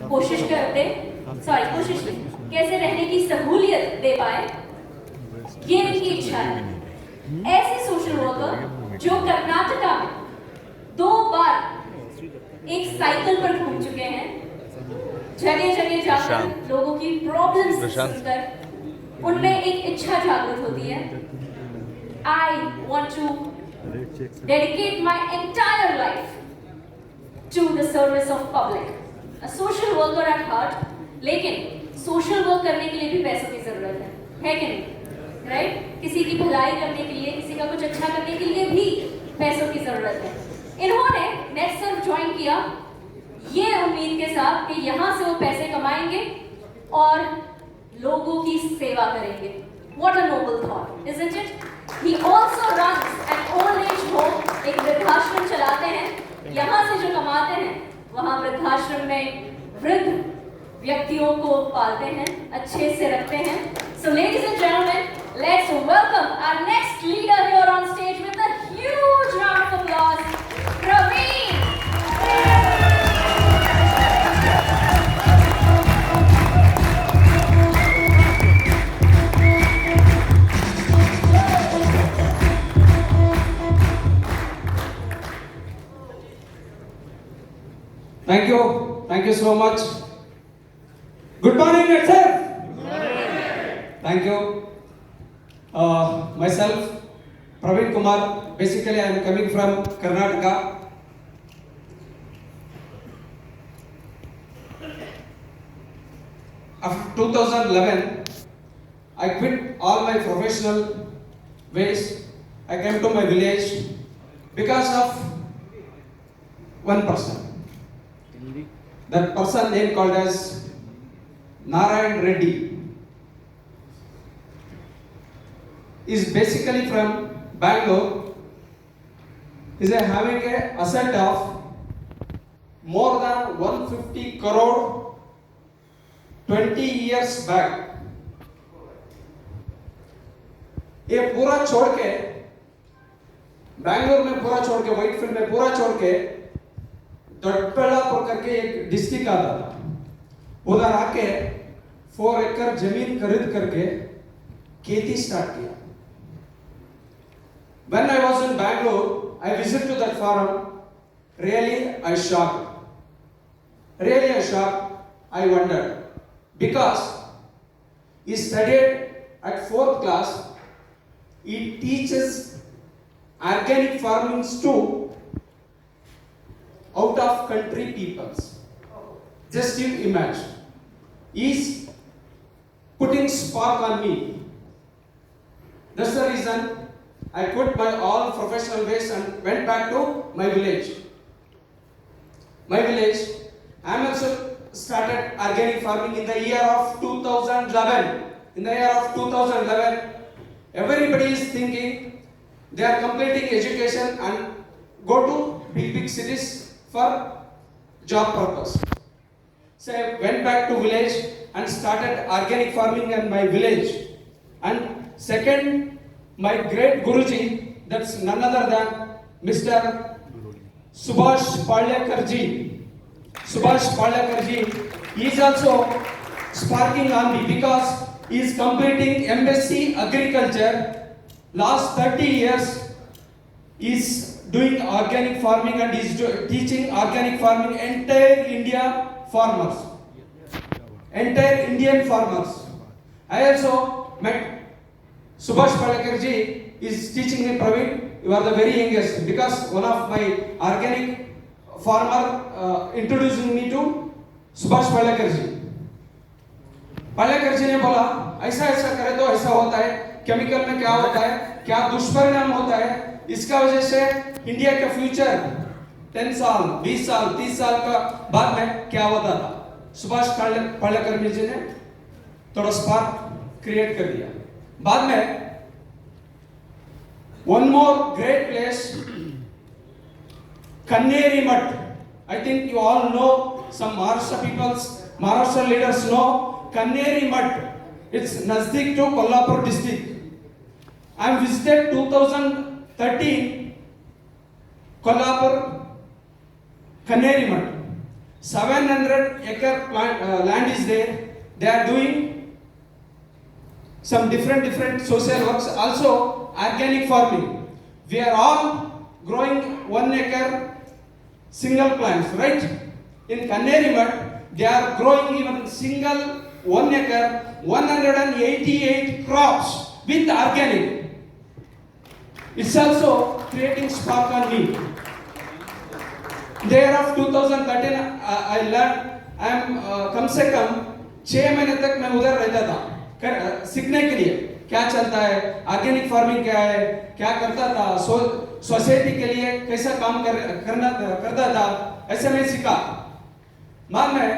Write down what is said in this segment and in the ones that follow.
कोशिश कैसे रहने की सहूलियत दे पाए, ये इनकी इच्छा है। ऐसे सोशल वर्कर जो कर्नाटका में 2 बार एक साइकिल पर घूम चुके हैं, जगह जगह जाकर लोगों की प्रॉब्लम्स सुनकर उनमें एक इच्छा जागृत होती है। I want to dedicate my entire life to the service of public. A social worker at heart, लेकिन सोशल वर्क करने के लिए भी पैसों की जरूरत है कि नहीं? राइट? किसी की भलाई करने के लिए, किसी का कुछ अच्छा करने के लिए भी पैसों की जरूरत है। इन्होंने नेटसर्फ ज्वाइन किया ये उम्मीद के साथ कि यहाँ से वो पैसे कमाएंगे और लोगों की सेवा करेंगे। What a noble thought, isn't it? He also runs an old age home, एक वृद्धाश्रम चलाते हैं। यहाँ से जो कमाते हैं वहाँ वृद्धाश्रम में वृद्ध व्यक्तियों को पालते हैं, अच्छे से रखते हैं। So ladies and gentlemen, let's welcome our next leader here on stage with a huge round of applause, Praveen. Thank you so much. Good morning, yourself. Good morning. Thank you. Myself, Praveen Kumar. Basically, I am coming from Karnataka. After 2011, I quit all my professional ways. I came to my village because of one person. That person name called as Narayan Reddy is basically from Bangalore. Is having an asset of more than 150 crore 20 years back. ये पूरा छोड़ के बैंगलोर में पूरा छोड़ के Whitefield में पूरा छोड़ के दट्टबल्लापुर करके एक डिस्ट्रिक्ट आता था। उधर आके 4 एकड़ जमीन खरीद करके खेती स्टार्ट किया। When I was in Bangalore, I visited to that farm. Really, I shocked. I wondered because he studied at 4th class. He teaches organic farming to out of country peoples. Just you imagine. He's putting spark on me. That's the reason I quit my all professional ways and went back to my village. I am also started organic farming in the year of 2011. In the year of 2011, everybody is thinking they are completing education and go to big cities for job purpose. So I went back to village and started organic farming in my village. And second, my great Guruji, that's none other than Mr. Subhash Palyakarji. Subhash Palyakarji, he is also sparking on me because he is completing MSc Agriculture. Last 30 years, he is doing organic farming and is teaching organic farming entire Indian farmers. I also met Subhash Palakarji is teaching me, Praveen, you are the very youngest because one of my organic farmer introducing me to Subhash Palakarji. पलाकर जी ने बोला ऐसा ऐसा करे तो ऐसा होता है, chemical में क्या होता है, क्या दुष्परिणाम होता है, इसका वजह से इंडिया का फ्यूचर 10 साल 20 साल 30 साल का बाद में क्या होता था। सुभाष पालेकर जी ने थोड़ा स्पार्क क्रिएट कर दिया। बाद में one more great place Kanneri Mutt, I think you all know, some Maharashtra leaders know Kanneri Mutt. It's Nazdik to Kolhapur district. I visited 2013 Kolhapur Kanneri Mutt. 700 acre land is there. They are doing some different social works. Also organic farming. We are all growing 1 acre single plants, right? In Kannerimat, they are growing even single 1 acre 188 crops with organic. It's also creating spark on me. The year of 2013, I learned I am कम से कम 6 महीने तक मैं उधर रहता था सीखने के लिए क्या चलता है, ऑर्गेनिक फार्मिंग क्या है, क्या करता था, सोसाइटी के लिए कैसा काम करता था, ऐसे मैं सीखा। बाद में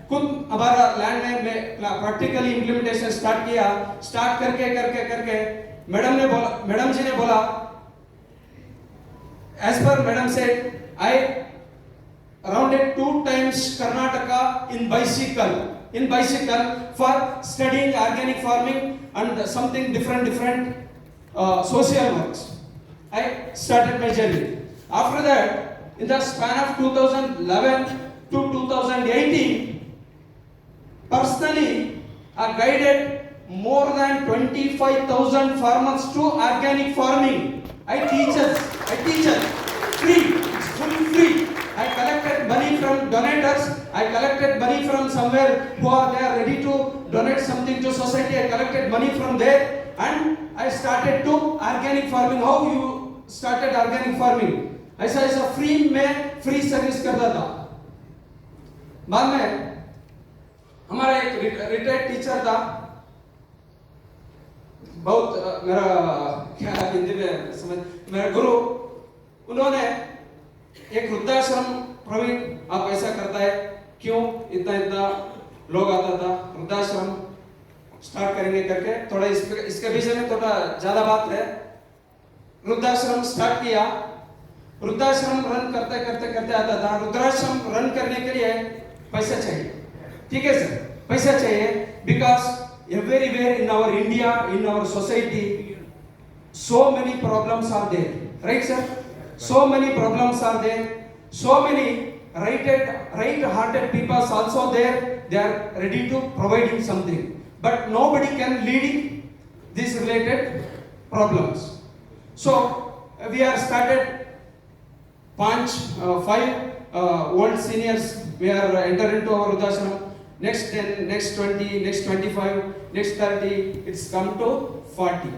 खुद हमारा लैंड में मैं प्रैक्टिकली इम्प्लीमेंटेशन स्टार्ट करके मैडम जी ने बोला, as per madam said, I rounded 2 times Karnataka in bicycle for studying organic farming and something different social works. I started my journey. After that, in the span of 2011 to 2018, personally, I guided more than 25,000 farmers to organic farming. I teach free. It's full free. I collected money from donators. I collected money from somewhere who are there ready to donate something to society. I collected money from there and I started to organic farming. How you started organic farming? ऐसा free में free service करता था। बाद में हमारा एक retired teacher था, बहुत मेरा क्या हिंदी में समझ, मेरा गुरु, उन्होंने एक वृद्धाश्रम, प्रवीण आप ऐसा करता है क्यों, इतना लोग आता था, वृद्धाश्रम स्टार्ट करेंगे करके, थोड़ा इसके विषय में थोड़ा ज्यादा बात है। वृद्धाश्रम स्टार्ट किया, वृद्धाश्रम रन करते आता था। वृद्धाश्रम रन करने के लिए पैसा चाहिए, ठीक है सर, पैसा चाहिए, because everywhere in our India, in our society, so many problems are there, right sir? So many problems are there, so many right-hearted people also there, they are ready to providing something, but nobody can lead these related problems. So we are started 5 old seniors, we are enter into our Vruddhashram. Next 10, next 20, next 25, next 30, it's come to 40.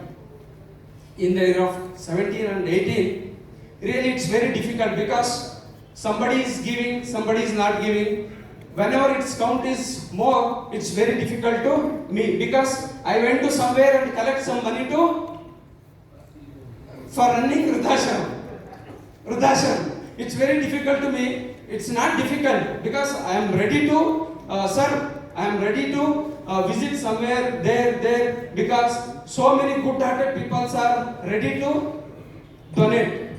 In the year of 17 and 18, really it's very difficult because somebody is giving, somebody is not giving. Whenever its count is more, it's very difficult to me because I went to somewhere and collect some money for running Vruddhashram. It's very difficult to me. It's not difficult because I am ready to sir, I am ready to visit somewhere there because so many good-hearted people are ready to donate.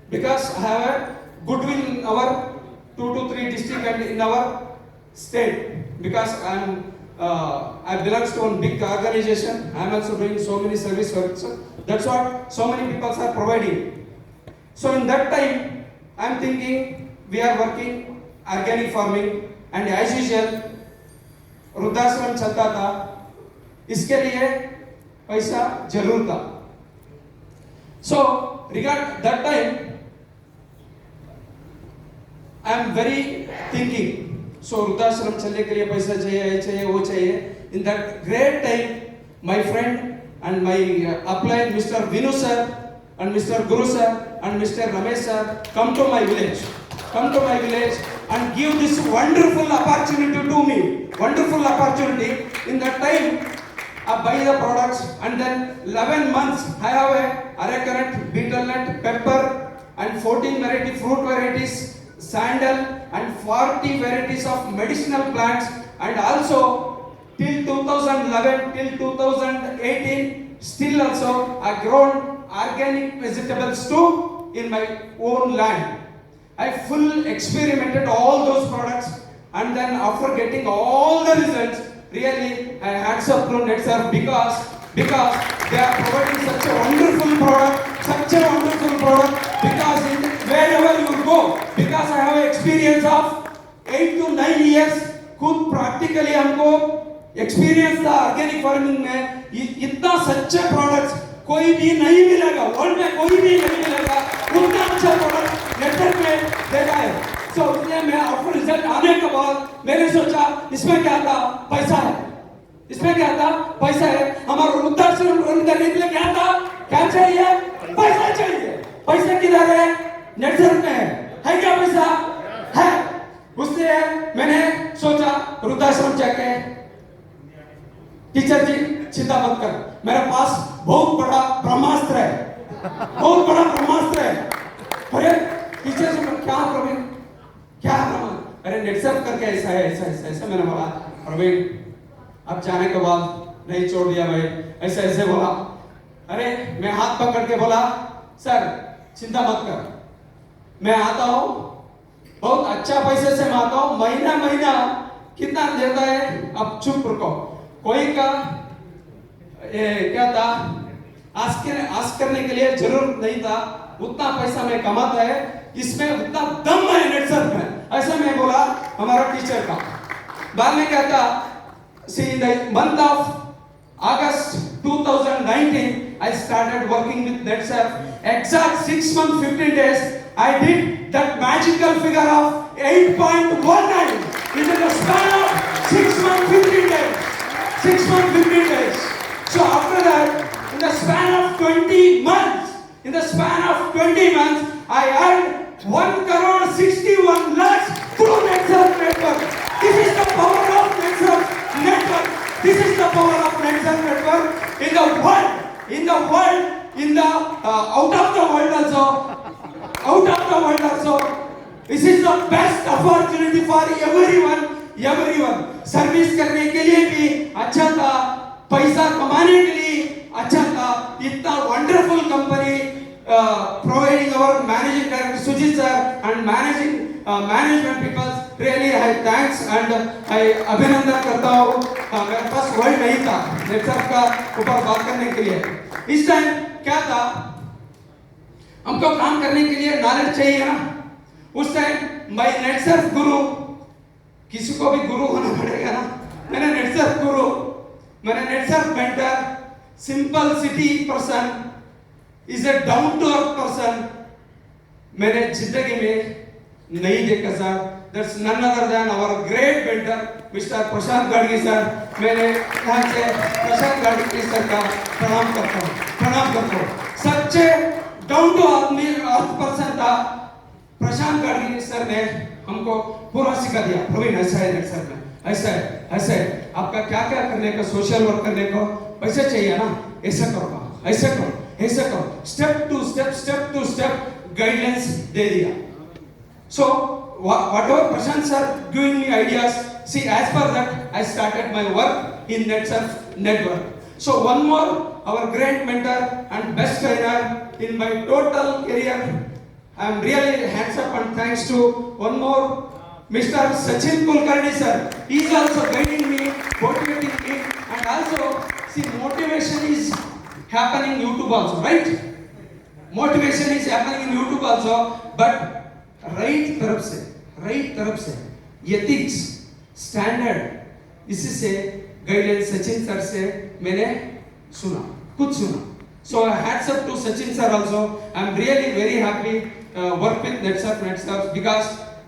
Because I have a goodwill in our 2 to 3 district and in our state. Because I belong to one big organization. I am also doing so many service works. That's what so many people are providing. So in that time, I am thinking we are working organic farming. And as usual वृद्धाश्रम चलता था, इसके लिए पैसा जरूर था। So regard that time I am very thinking, so वृद्धाश्रम चलने के लिए पैसा चाहिए, ये चाहिए, वो चाहिए। In that great time my friend and my upline mister Vinu sir and mister Guru sir and mister Ramesh sir come to my village and give this wonderful opportunity to me. Wonderful opportunity. In that time, I buy the products and then 11 months I have a arecanut, betel nut, pepper and 14 variety fruit varieties, sandal and 40 varieties of medicinal plants, and also till 2011 till 2018 still also I grown organic vegetables too in my own land. I full experimented all those products, and then after getting all the results, really I hats off to NetSurf because they are providing such a wonderful product, because wherever you go, because I have experience of 8 to 9 years खुद practically हमको experience था organic farming में। इतना सच्चे products कोई भी नहीं मिलेगा, वर्ल्ड में कोई भी नहीं मिलेगा उतना अच्छा प्रोडक्ट नेटवर्क में देखा है। सो इसलिए मैं आफ्टर रिजल्ट आने के बाद मैंने सोचा इसमें क्या था, पैसा है। इसमें क्या था, पैसा है। हमारा वृद्धाश्रम रन करने के लिए क्या था, क्या चाहिए, पैसा चाहिए। पैसा किधर है, नेटवर्क में है क्या पैसा है। उसलिए मैंने सोचा वृद्धाश्रम जाके, टीचर जी चिंता मत कर, मेरे पास बहुत बड़ा ब्रह्मास्त्र है, बहुत बड़ा ब्रह्मास्त्र है। अरे टीचर जी क्या प्रवीण, क्या ब्रह्मास्त्र, अरे नेटवर्क करके ऐसा है, ऐसा ऐसा ऐसा। मैंने बोला प्रवीण अब जाने के बाद नहीं छोड़ दिया भाई, ऐसे ऐसे बोला। अरे मैं हाथ पकड़ के बोला सर चिंता मत कर, मैं आता हूं, बहुत अच्छा पैसे से मैं आता हूं, महीना महीना कितना देता है अब चुप रुको। कोई का क्या था, आस करने के लिए जरूरत नहीं था, उतना पैसा मैं कमाता है, इसमें उतना दम है नेटवर्क में, ऐसा मैं बोला हमारा टीचर का। बाद में क्या था, see in the month of August 2019 I started working with NetSurf. Exact 6 months 15 days I did that magical figure of 8.19 in the span of 6 months 15 days. 6 months 15 days. So after that, in the span of 20 months, in the span of 20 months, I earned 1 crore 61 lakhs through NetSurf network. This is the power of NetSurf network. This is the power of NetSurf network in the world. In the world, in the out of the world also, out of the world also. This is the best opportunity for everyone. everyone. Service करने के लिए भी अच्छा था, पैसा कमाने के लिए अच्छा था। इतना wonderful company providing our managing director Sujit sir and managing management people, really I thanks and I अभिनंदन करता हूँ। मेरे पास वर्ड नहीं था नेटवर्क का ऊपर बात करने के लिए। इस टाइम क्या था, हमको काम करने के लिए नॉलेज चाहिए ना। उस टाइम मैं नेटवर्क गुरु, किसी को भी गुरु होना पड़ेगा ना। मैंने नेटवर्क गुरु, मैंने network mentor, simple city person, is a down to earth person मैंने जिंदगी में नहीं देखा sir. That's none other than our great mentor mister Prashant Gadgi sir. मैंने यहाँ से प्रशांत गाडगी सर का प्रणाम करता हूँ। सच्चे डाउन टू अर्थ पर्सन था प्रशांत गाडगी सर ने, हमको पूरा सिखा दिया। प्रवीण ऐसा है नेटवर्क में, ऐसा है, ऐसा है, आपका क्या क्या करने का, सोशल वर्क करने को पैसा चाहिए ना, ऐसा करो, ऐसा करो, ऐसा करो, स्टेप टू स्टेप गाइडेंस दे दिया। So whatever Prashant sir giving me ideas, see as per that I started my work in NetSurf network. So one more, our great mentor and best trainer in my total career, I am really hands up and thanks to one more Mr. Sachin Kulkarni sir. He is also guiding me, motivating me, and also see motivation is happening in YouTube also, right? Motivation is happening in YouTube also, but right तरफ से ethics standard इसी से guidance Sachin sir से मैंने सुना, कुछ सुना। So hats up to Sachin sir also. I am really very happy work with NetSurf because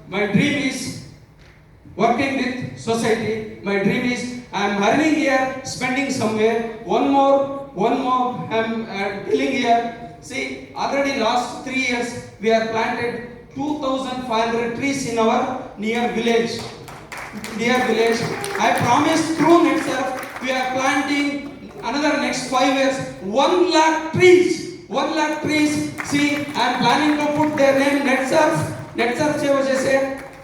my dream is working with society. My dream is I am earning here, spending somewhere. One more I am telling here. See, already last 3 years we have planted 2,500 trees in our near village. I promise through NetSurf we are planting another next 5 years 1 lakh trees. 1 lakh trees. See, I am planning to put their name NetSurf. NetSurf से वजह से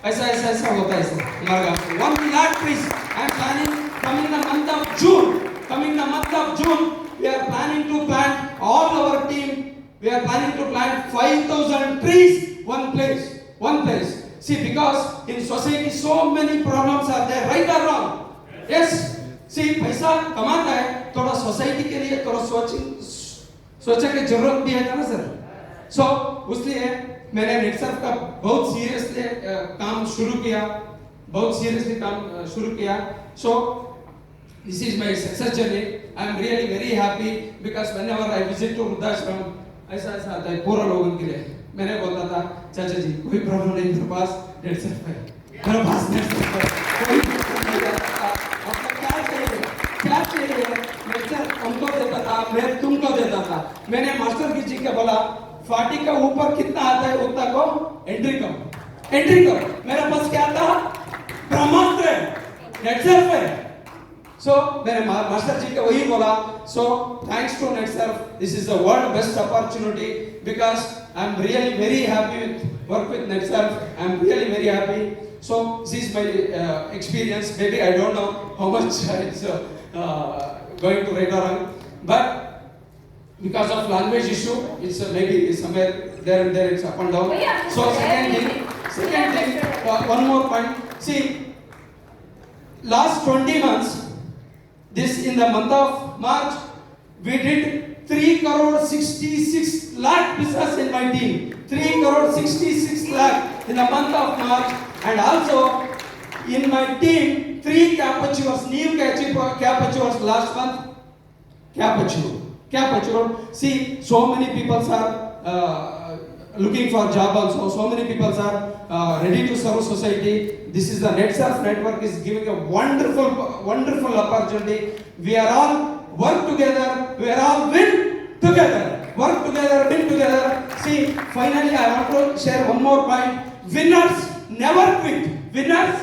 ऐसा होता है sir हमारे गाँव में 1 lakh trees. I am planning coming the month of June. We are planning to plant, all our team, we are planning to plant 5,000 trees. One place. See, because in society so many problems are there, right or wrong? Yes. See, पैसा कमाता है, थोड़ा society के लिए थोड़ा सोचने की जरूरत भी है ना सर। So उसलिए मैंने NetSurf का बहुत सीरियसली काम शुरू किया। बहुत सीरियसली काम शुरू किया. So this is my success journey. I am really very happy because whenever I visit to वृद्धाश्रम ऐसा आता है पूरा लोगों के लिए. मैंने बोलता था चाचा जी कोई प्रॉब्लम नहीं, मेरे पास 150 है, मेरे पास 150 है, कोई प्रॉब्लम नहीं था. आपको क्या चाहिए लेक्चर हमको देता था, मैं तुमको देता था. मैंने मास्टर जी का बोला 40 का ऊपर कितना आता है उतना को एंट्री करो. मेरे पास क्या था ब्रह्मास्त्र नेटसर्फ है. So मैंने मास्टर जी का वही बोला. So thanks to NetSurf, this is the world best opportunity because I am really very happy with work with NetSurf. I am really very happy. So this is my experience. Maybe I don't know how much it's going to right or wrong, but because of language issue, it's maybe somewhere there and there it's up and down. So second thing, one more point. See, last 20 months. This in the month of March, we did 3 crore 66 lakh business in my team. 3 crore 66 lakh in the month of March, and also in my team 3 capachures, new capachures last month. Capachure. See, so many people are looking for job also. So many people are ready to serve society. This is the NetSurf network is giving a wonderful opportunity. We are all work together. We are all win together. Work together, win together. See, finally I want to share one more point. Winners never quit. Winners